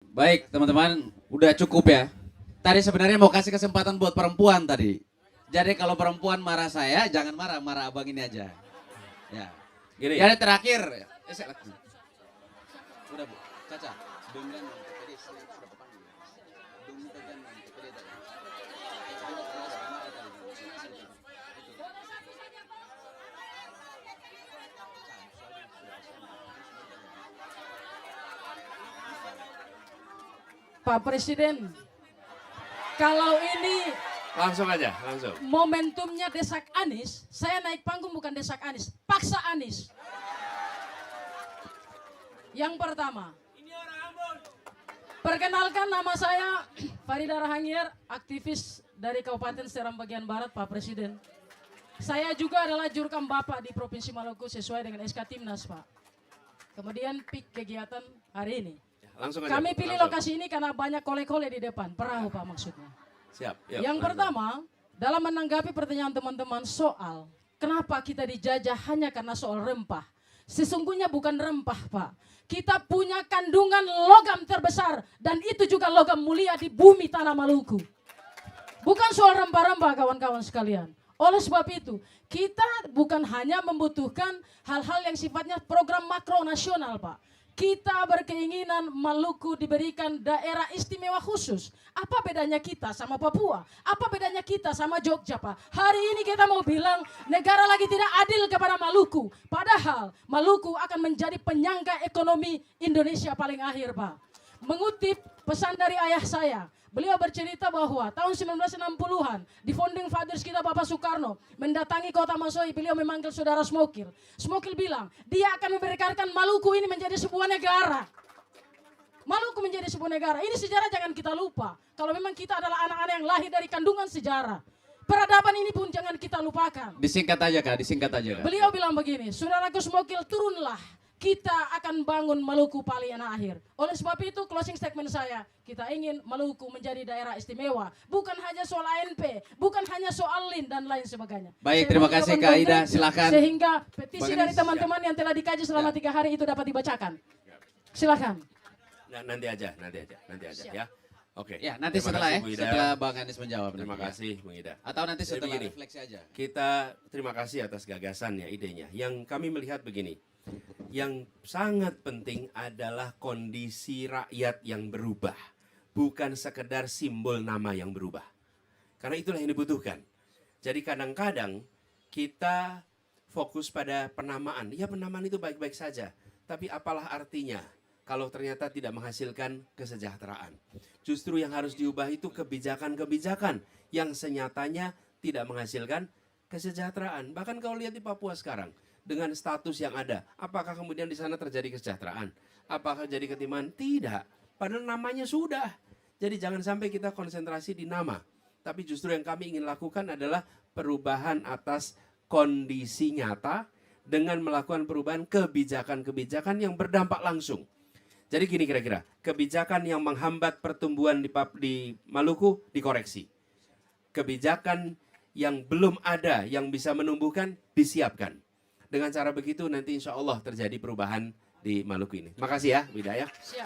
Baik, teman-teman, udah cukup ya. Tadi sebenarnya mau kasih kesempatan buat perempuan tadi. Jadi kalau perempuan marah saya, jangan marah, marah abang ini aja. Ya. Gini. Yang terakhir, udah Bu, Caca. Pak Presiden, kalau ini Langsung aja, langsung. momentumnya desak Anies, saya naik panggung bukan desak Anies, paksa Anies. Yang pertama, perkenalkan nama saya Farida Rahangier, aktivis dari Kabupaten Seram bagian Barat, Pak Presiden. Saya juga adalah jurkam Bapak di Provinsi Maluku sesuai dengan SK Timnas, Pak. Kemudian pik kegiatan hari ini. Langsung aja. Kami pilih langsung. lokasi ini karena banyak kole-kole di depan, perahu Pak maksudnya. Siap. Yuk, Yang langsung. pertama, dalam menanggapi pertanyaan teman-teman soal kenapa kita dijajah hanya karena soal rempah. Sesungguhnya bukan rempah, Pak. Kita punya kandungan logam terbesar dan itu juga logam mulia di bumi tanah Maluku. Bukan soal rempah-rempah kawan-kawan sekalian. Oleh sebab itu, kita bukan hanya membutuhkan hal-hal yang sifatnya program makro nasional, Pak. Kita berkeinginan Maluku diberikan daerah istimewa khusus. Apa bedanya kita sama Papua? Apa bedanya kita sama Jogja, Pak? Hari ini kita mau bilang negara lagi tidak adil kepada Maluku. Padahal Maluku akan menjadi penyangga ekonomi Indonesia paling akhir, Pak. Mengutip pesan dari ayah saya, beliau bercerita bahwa tahun 1960-an di founding fathers kita Bapak Soekarno mendatangi kota Masoi, beliau memanggil saudara Smokil. Smokil bilang, dia akan memberikan Maluku ini menjadi sebuah negara. Maluku menjadi sebuah negara. Ini sejarah jangan kita lupa. Kalau memang kita adalah anak-anak yang lahir dari kandungan sejarah. Peradaban ini pun jangan kita lupakan. Disingkat aja Kak, disingkat aja Kak. Beliau bilang begini, saudaraku Smokil turunlah. Kita akan bangun Maluku paling akhir. Oleh sebab itu closing statement saya, kita ingin Maluku menjadi daerah istimewa. Bukan hanya soal ANP, bukan hanya soal LIN dan lain sebagainya. Baik, terima kasih Kak Ida, silakan. Sehingga petisi Bang dari Anies, teman-teman yang telah dikaji selama 3 hari itu dapat dibacakan. Silakan. Nah, nanti aja ya. Oke. Ya, nanti Terima setelah kasih, ya, Bu Ida. setelah Bang Anies menjawab. Terima nanti ya. kasih, Bung Ida. Atau nanti Jadi setelah begini, refleksi aja. Kita terima kasih atas gagasannya, idenya. Yang kami melihat begini, yang sangat penting adalah kondisi rakyat yang berubah, bukan sekedar simbol nama yang berubah. Karena itulah yang dibutuhkan. Jadi kadang-kadang kita fokus pada penamaan. Ya penamaan itu baik-baik saja, tapi apalah artinya kalau ternyata tidak menghasilkan kesejahteraan. Justru yang harus diubah itu kebijakan-kebijakan yang senyatanya tidak menghasilkan kesejahteraan. Bahkan kalau lihat di Papua sekarang, dengan status yang ada, apakah kemudian di sana terjadi kesejahteraan? Apakah jadi ketimpangan? Tidak. Padahal namanya sudah. Jadi jangan sampai kita konsentrasi di nama. Tapi justru yang kami ingin lakukan adalah perubahan atas kondisi nyata dengan melakukan perubahan kebijakan-kebijakan yang berdampak langsung. Jadi gini kira-kira, kebijakan yang menghambat pertumbuhan di Maluku dikoreksi. Kebijakan yang belum ada yang bisa menumbuhkan disiapkan. Dengan cara begitu nanti insya Allah terjadi perubahan di Maluku ini. Makasih ya, Widaya.